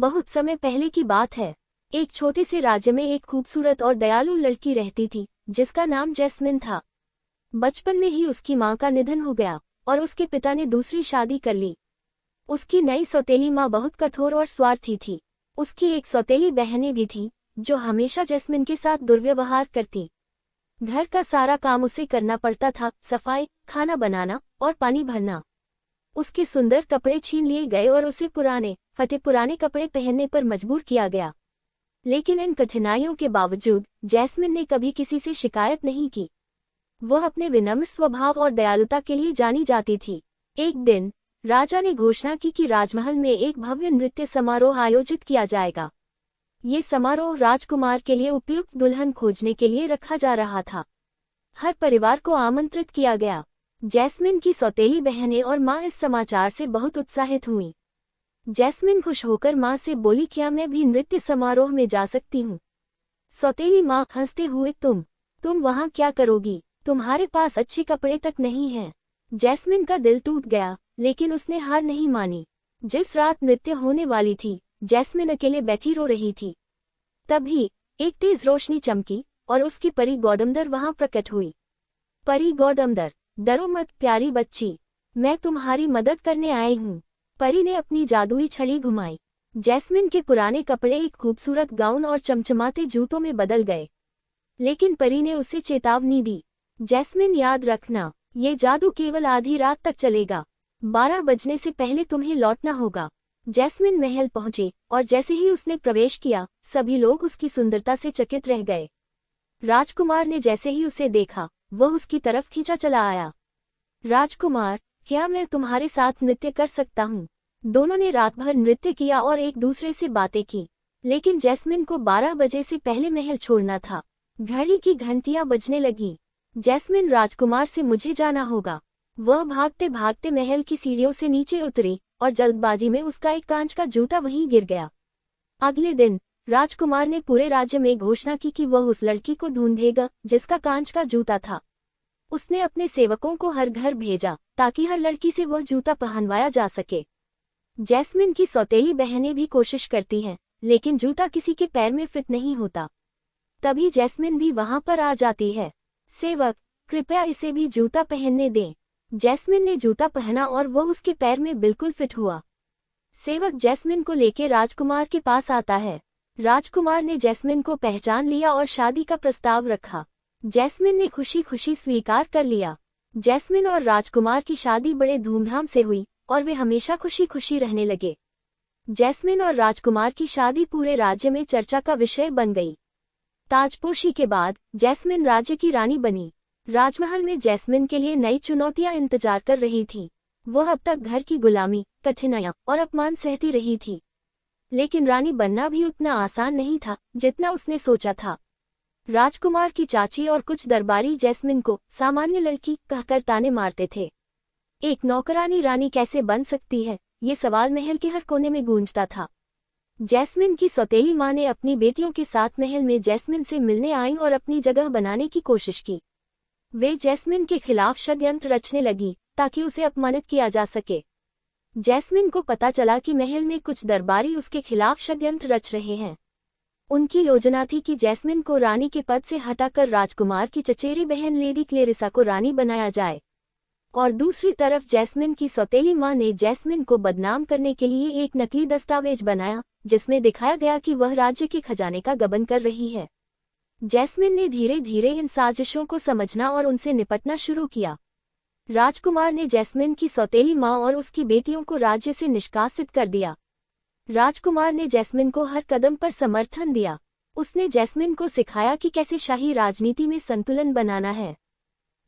बहुत समय पहले की बात है। एक छोटे से राज्य में एक खूबसूरत और दयालु लड़की रहती थी जिसका नाम जैस्मिन था। बचपन में ही उसकी माँ का निधन हो गया और उसके पिता ने दूसरी शादी कर ली। उसकी नई सौतेली माँ बहुत कठोर और स्वार्थी थी। उसकी एक सौतेली बहनें भी थी जो हमेशा जैस्मिन के साथ दुर्व्यवहार करती। घर का सारा काम उसे करना पड़ता था, सफाई, खाना बनाना और पानी भरना। उसके सुंदर कपड़े छीन लिए गए और उसे फटे पुराने कपड़े पहनने पर मजबूर किया गया। लेकिन इन कठिनाइयों के बावजूद जैस्मिन ने कभी किसी से शिकायत नहीं की। वह अपने विनम्र स्वभाव और दयालुता के लिए जानी जाती थी। एक दिन राजा ने घोषणा की कि राजमहल में एक भव्य नृत्य समारोह आयोजित किया जाएगा। ये समारोह राजकुमार के लिए उपयुक्त दुल्हन खोजने के लिए रखा जा रहा था। हर परिवार को आमंत्रित किया गया। जैस्मिन की सौतेली बहनें और माँ इस समाचार से बहुत उत्साहित हुईं। जैस्मिन खुश होकर माँ से बोली, क्या मैं भी नृत्य समारोह में जा सकती हूँ? सौतेली माँ हंसते हुए, तुम वहाँ क्या करोगी? तुम्हारे पास अच्छे कपड़े तक नहीं हैं। जैस्मिन का दिल टूट गया, लेकिन उसने हार नहीं मानी। जिस रात नृत्य होने वाली थी, जैस्मिन अकेले बैठी रो रही थी। तभी एक तेज रोशनी चमकी और उसकी परी गौडमदर वहां प्रकट हुई। परी गौडमदर, डरो मत प्यारी बच्ची, मैं तुम्हारी मदद करने आई हूँ। परी ने अपनी जादुई छड़ी घुमाई। जैस्मिन के पुराने कपड़े एक खूबसूरत गाउन और चमचमाते जूतों में बदल गए। लेकिन परी ने उसे चेतावनी दी, जैस्मिन याद रखना, ये जादू केवल आधी रात तक चलेगा। 12 बजने से पहले तुम्हें लौटना होगा। जैस्मिन महल पहुंची और जैसे ही उसने प्रवेश किया, सभी लोग उसकी सुंदरता से चकित रह गए। राजकुमार ने जैसे ही उसे देखा, वह उसकी तरफ खींचा चला आया। राजकुमार, क्या मैं तुम्हारे साथ नृत्य कर सकता हूँ? दोनों ने रात भर नृत्य किया और एक दूसरे से बातें की। लेकिन जैस्मिन को 12 बजे से पहले महल छोड़ना था। घड़ी की घंटियां बजने लगी। जैस्मिन, राजकुमार से मुझे जाना होगा। वह भागते भागते महल की सीढ़ियों से नीचे उतरी और जल्दबाजी में उसका एक कांच का जूता वहीं गिर गया। अगले दिन राजकुमार ने पूरे राज्य में घोषणा की कि वह उस लड़की को ढूंढेगा जिसका कांच का जूता था। उसने अपने सेवकों को हर घर भेजा ताकि हर लड़की से वह जूता पहनवाया जा सके। जैस्मिन की सौतेली बहनें भी कोशिश करती हैं, लेकिन जूता किसी के पैर में फिट नहीं होता। तभी जैस्मिन भी वहां पर आ जाती है। सेवक, कृपया इसे भी जूता पहनने दें। जैस्मिन ने जूता पहना और वह उसके पैर में बिल्कुल फिट हुआ। सेवक जैस्मिन को लेकर राजकुमार के पास आता है। राजकुमार ने जैस्मिन को पहचान लिया और शादी का प्रस्ताव रखा। जैस्मिन ने खुशी खुशी स्वीकार कर लिया। जैस्मिन और राजकुमार की शादी बड़े धूमधाम से हुई और वे हमेशा खुशी खुशी रहने लगे। जैस्मिन और राजकुमार की शादी पूरे राज्य में चर्चा का विषय बन गई। ताजपोशी के बाद जैस्मिन राज्य की रानी बनी। राजमहल में जैस्मिन के लिए नई चुनौतियां इंतजार कर रही थीं। वह अब तक घर की गुलामी, कठिनाइयां और अपमान सहती रही थी। लेकिन रानी बनना भी उतना आसान नहीं था जितना उसने सोचा था। राजकुमार की चाची और कुछ दरबारी जैस्मिन को सामान्य लड़की कहकर ताने मारते थे। एक नौकरानी रानी कैसे बन सकती है, ये सवाल महल के हर कोने में गूंजता था। जैस्मिन की सौतेली माँ ने अपनी बेटियों के साथ महल में जैस्मिन से मिलने आईं और अपनी जगह बनाने की कोशिश की। वे जैस्मिन के खिलाफ षड्यंत्र रचने लगी ताकि उसे अपमानित किया जा सके। जैस्मिन को पता चला कि महल में कुछ दरबारी उसके खिलाफ षड्यंत्र रच रहे हैं। उनकी योजना थी कि जैस्मिन को रानी के पद से हटाकर राजकुमार की चचेरी बहन लेडी क्लेरिसा को रानी बनाया जाए। और दूसरी तरफ जैस्मिन की सौतेली माँ ने जैस्मिन को बदनाम करने के लिए एक नकली दस्तावेज बनाया जिसमें दिखाया गया कि वह राज्य के खजाने का गबन कर रही है। जैस्मिन ने धीरे धीरे इन साजिशों को समझना और उनसे निपटना शुरू किया। राजकुमार ने जैस्मिन की सौतेली माँ और उसकी बेटियों को राज्य से निष्कासित कर दिया। राजकुमार ने जैस्मिन को हर कदम पर समर्थन दिया। उसने जैस्मिन को सिखाया कि कैसे शाही राजनीति में संतुलन बनाना है।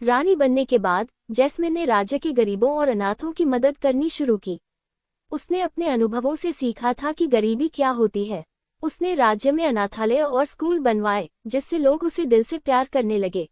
रानी बनने के बाद जैस्मिन ने राज्य के गरीबों और अनाथों की मदद करनी शुरू की। उसने अपने अनुभवों से सीखा था कि गरीबी क्या होती है। उसने राज्य में अनाथालय और स्कूल बनवाए जिससे लोग उसे दिल से प्यार करने लगे।